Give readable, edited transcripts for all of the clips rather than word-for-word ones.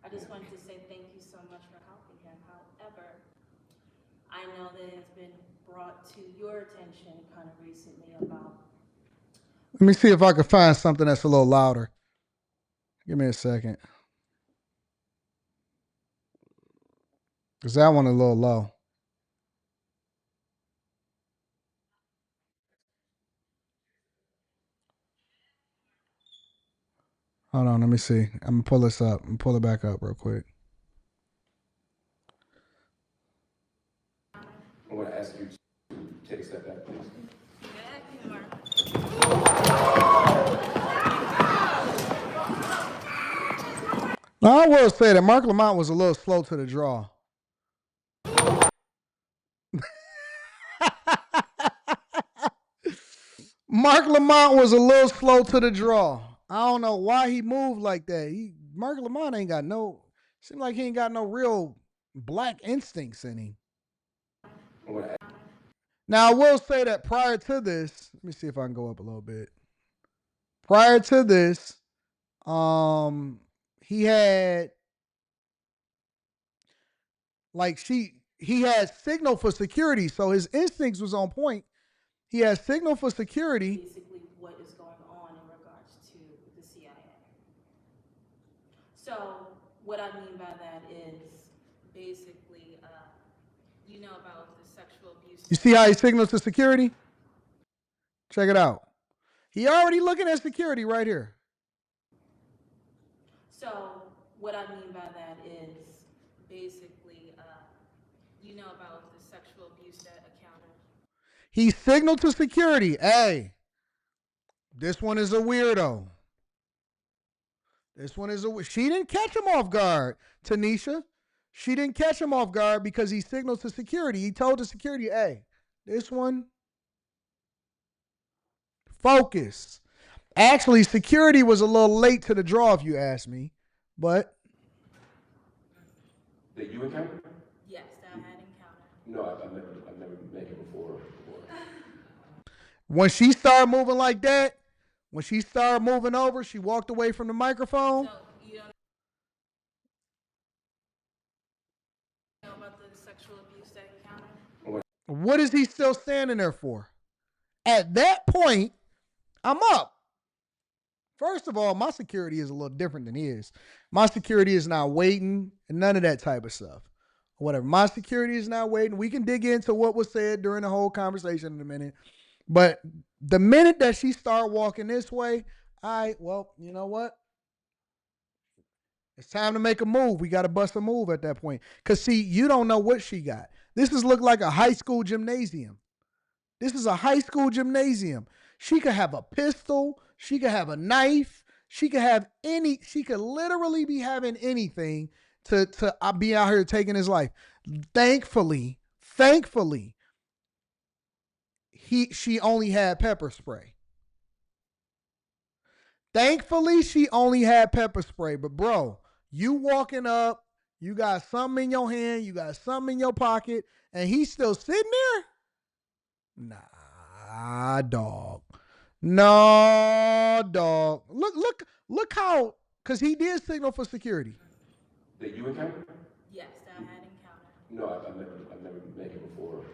I just wanted to say thank you so much for helping him. However, I know that it's been brought to your attention kind of recently about. Let me see if I can find something that's a little louder. Give me a second. Because that one a little low. Hold on, let me see. I'm going to pull this up. I'm going to pull it back up real quick. I'm going to ask you to take a step back, please. Yeah, Marc. Now, I will say that Marc Lamont was a little slow to the draw. Marc Lamont was a little slow to the draw. I don't know why he moved like that. Marc Lamont ain't got no, seems like he ain't got no real black instincts in him. Now, I will say that prior to this, let me see if I can go up a little bit. Prior to this, he had, like, he had signal for security, so his instincts was on point. He had signal for security. Basically, what is going on in regards to the CIA. So, what I mean by that is basically, you know about the sexual abuse. You see how he signals to security? Check it out. He already looking at security right here. So, what I mean by that is basically, you know about the sexual abuse that encountered. He signaled to security, hey, this one is a weirdo. This one is she didn't catch him off guard, Tanisha. She didn't catch him off guard because he signaled to security. He told the security, hey, this one, focus. Actually, security was a little late to the draw, if you ask me. But That you encountered? Yes, that I had encountered. No, I've never met you before. when she started moving like that, when she started moving over, she walked away from the microphone. So, you don't know about the sexual abuse that encountered? What is he still standing there for? At that point, I'm up. First of all, my security is a little different than his. My security is not waiting and none of that type of stuff. Whatever. My security is not waiting. We can dig into what was said during the whole conversation in a minute. But the minute that she started walking this way, well, you know what? It's time to make a move. We got to bust a move at that point. Because, see, you don't know what she got. This is look like a high school gymnasium. This is a high school gymnasium. She could have a pistol. She could have a knife. She could have she could literally be having anything to be out here taking his life. Thankfully, she only had pepper spray. Thankfully, she only had pepper spray. But, bro, you walking up, you got something in your hand, you got something in your pocket, and he's still sitting there? Nah, dog. No, dog. Look how, because he did signal for security. That you encountered? Yes, that I had encountered. No, I've never met you before.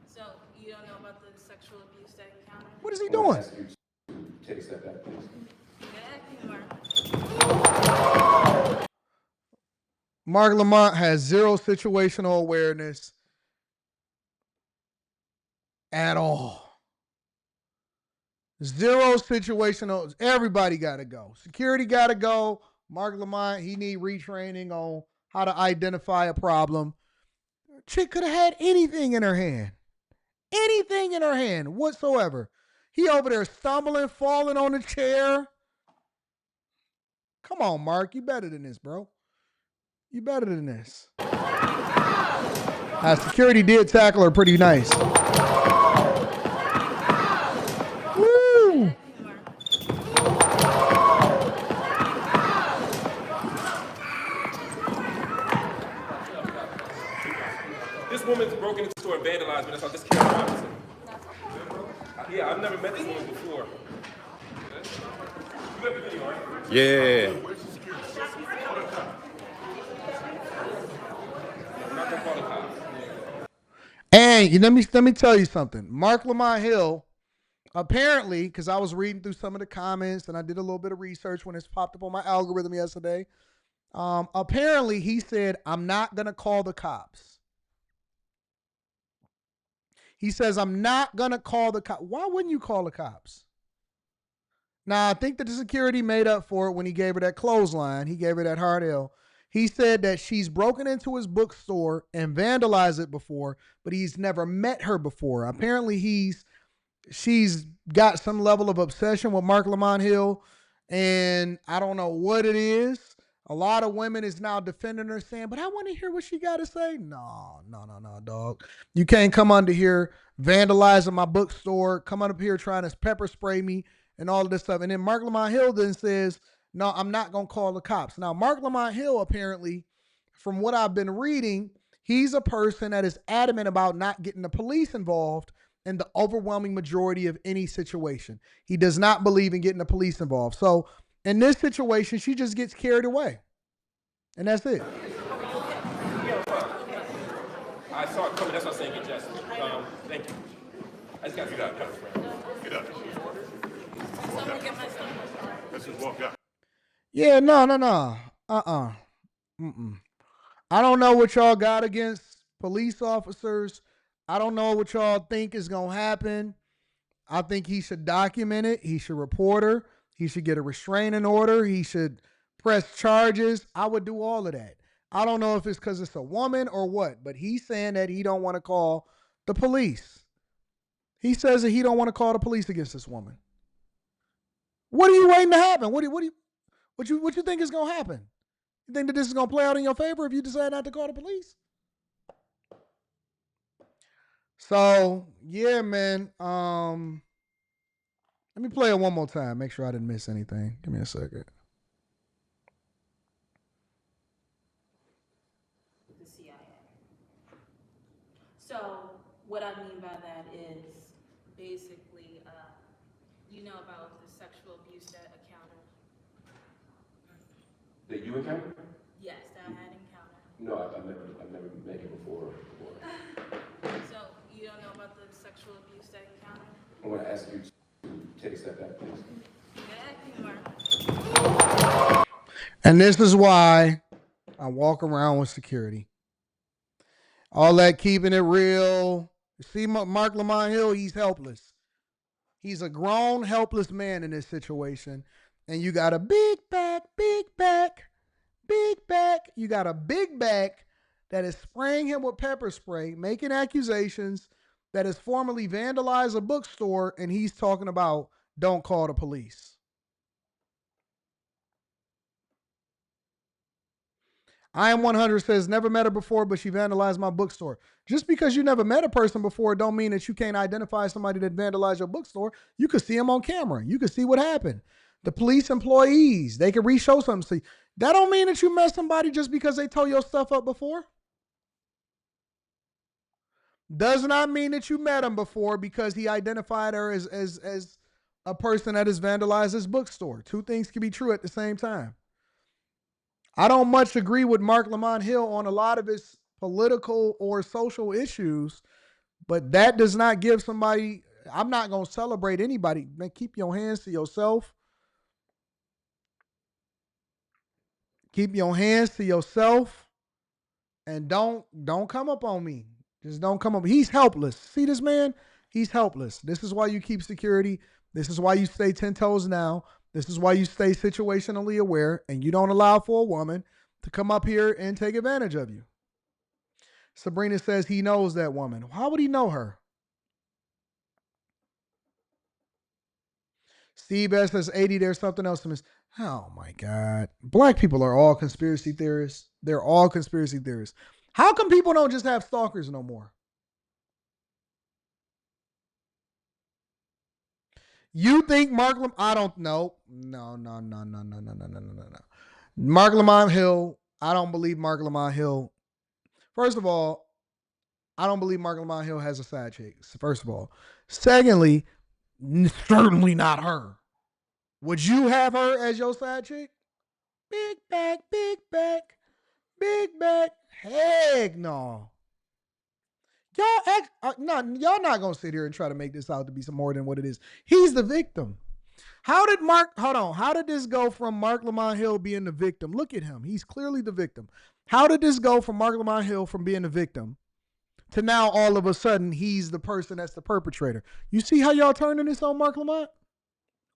So, you don't know about the sexual abuse that encountered? What is he doing? Ask you to take a step back, please. Yeah, Marc. Marc Lamont has zero situational awareness at all. Zero situational. Everybody got to go. Security got to go. Marc Lamont, he need retraining on how to identify a problem. Chick could have had anything in her hand. Anything in her hand whatsoever. He over there stumbling, falling on the chair. Come on, Marc. You better than this, bro. You better than this. Security did tackle her pretty nice. Woo! This woman's broken into the store and vandalized me. That's how this kid Robinson. Yeah, I've never met this woman before. You have the video, right? Yeah. Thank you. Let me tell you something. Marc Lamont Hill, apparently, because I was reading through some of the comments and I did a little bit of research when it's popped up on my algorithm yesterday. Apparently, he said, I'm not going to call the cops. He says, I'm not going to call the cops. Why wouldn't you call the cops? Now, I think that the security made up for it when he gave her that clothesline. He gave her that hard L. He said that she's broken into his bookstore and vandalized it before, but he's never met her before. Apparently, she's got some level of obsession with Marc Lamont Hill, and I don't know what it is. A lot of women is now defending her, saying, but I want to hear what she got to say. No, dog. You can't come under here vandalizing my bookstore, come up here trying to pepper spray me and all of this stuff. And then Marc Lamont Hill then says, no, I'm not going to call the cops. Now, Marc Lamont Hill, apparently, from what I've been reading, he's a person that is adamant about not getting the police involved in the overwhelming majority of any situation. He does not believe in getting the police involved. So in this situation, she just gets carried away. And that's it. I saw it coming. That's what I'm saying. Get Justin. Thank you. I just got to get up. Get up. Someone get my stuff. Let's just walk out. Yeah, no. I don't know what y'all got against police officers. I don't know what y'all think is going to happen. I think he should document it. He should report her. He should get a restraining order. He should press charges. I would do all of that. I don't know if it's because it's a woman or what, but he's saying that he don't want to call the police. He says that he don't want to call the police against this woman. What are you waiting to happen? What you think is going to happen? You think that this is going to play out in your favor if you decide not to call the police? So, yeah, man. Let me play it one more time. Make sure I didn't miss anything. Give me a second. The CIA. So what I mean by that is basically, you know about the sexual abuse that encountered? That you encountered? Yes, that I had encountered. No, I've never met you before. So you don't know about the sexual abuse that encountered? I want to ask you to take a step back, please. Yeah, Mark. And this is why I walk around with security. All that keeping it real. See, Marc Lamont Hill, he's helpless. He's a grown, helpless man in this situation. And you got a big back. You got a big back that is spraying him with pepper spray, making accusations, that has formerly vandalized a bookstore, and he's talking about don't call the police. I Am 100 says, never met her before, but she vandalized my bookstore. Just because you never met a person before don't mean that you can't identify somebody that vandalized your bookstore. You could see them on camera. You could see what happened. The police employees, they could re-show something. See, that don't mean that you met somebody just because they tore your stuff up before. Does not mean that you met him before because he identified her as a person that has vandalized his bookstore. Two things can be true at the same time. I don't much agree with Marc Lamont Hill on a lot of his political or social issues, but that does not give somebody, I'm not going to celebrate anybody. Man, keep your hands to yourself. Keep your hands to yourself and don't come up on me. Just don't come up. He's helpless. See this man? He's helpless. This is why you keep security. This is why you stay 10 toes down. This is why you stay situationally aware and you don't allow for a woman to come up here and take advantage of you. Sabrina says he knows that woman. How would he know her? Steve S says 80, there's something else to miss. Oh my God. Black people are all conspiracy theorists. They're all conspiracy theorists. How come people don't just have stalkers no more? You think Marc Lamont? I don't know. No. Marc Lamont Hill. I don't believe Marc Lamont Hill. First of all, I don't believe Marc Lamont Hill has a side chick. First of all. Secondly, certainly not her. Would you have her as your side chick? Big back. Heck no. Y'all not gonna sit here and try to make this out to be some more than what it is. He's the victim. How did this go from Marc Lamont Hill being the victim? Look at him. He's clearly the victim. How did this go from Marc Lamont Hill from being the victim to now all of a sudden he's the person that's the perpetrator? You see how y'all turning this on Marc Lamont?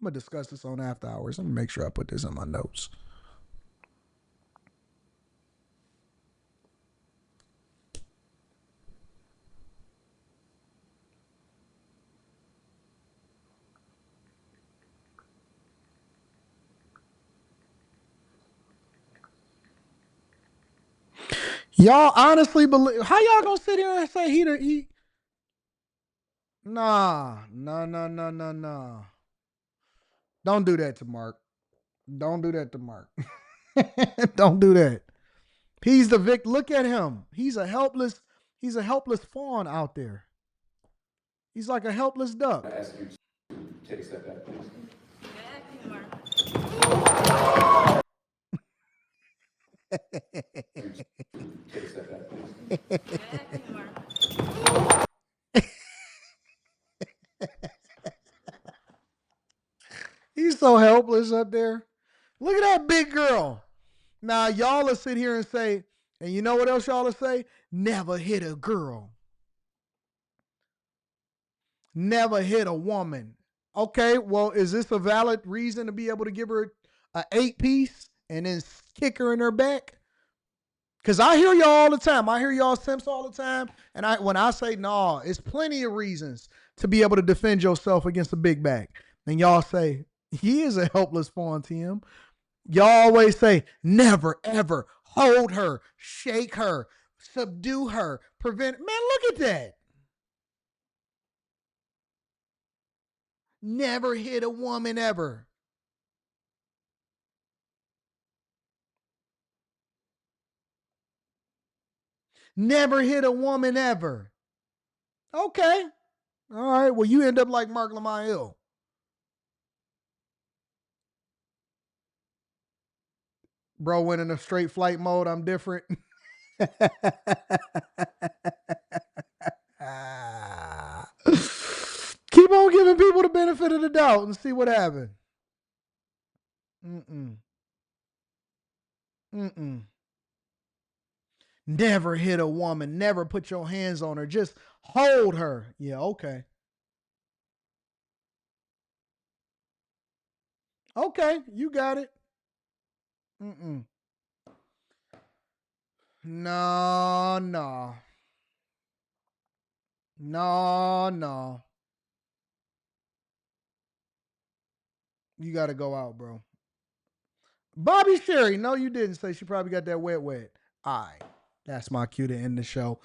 I'm gonna discuss this on After Hours. I'm gonna make sure I put this in my notes. Y'all honestly believe? How y'all gonna sit here and say he? Nah. Don't do that to Marc. Don't do that to Marc. Don't do that. He's the victim. Look at him. He's a helpless fawn out there. He's like a helpless duck. I ask you to take a step back, please. Take a step back, please. He's so helpless up there. Look at that big girl. Now, y'all will sit here and say, and you know what else y'all will say? Never hit a girl. Never hit a woman. Okay, well, is this a valid reason to be able to give her an 8-piece and then kick her in her back? Because I hear y'all all the time. I hear y'all simps all the time. And when I say, no, it's plenty of reasons to be able to defend yourself against a big back. And y'all say, he is a helpless fawn to him. Y'all always say, never, ever hold her, shake her, subdue her, prevent. Man, look at that. Never hit a woman ever. Never hit a woman ever. Okay. All right. Well, you end up like Marc Lamont Hill. Bro went in a straight flight mode. I'm different. Keep on giving people the benefit of the doubt and see what happens. Never hit a woman. Never put your hands on her. Just hold her. Yeah, okay. Okay, you got it. No. You got to go out, bro. Bobby Sherry. No, you didn't say she probably got that wet. All right. That's my cue to end the show.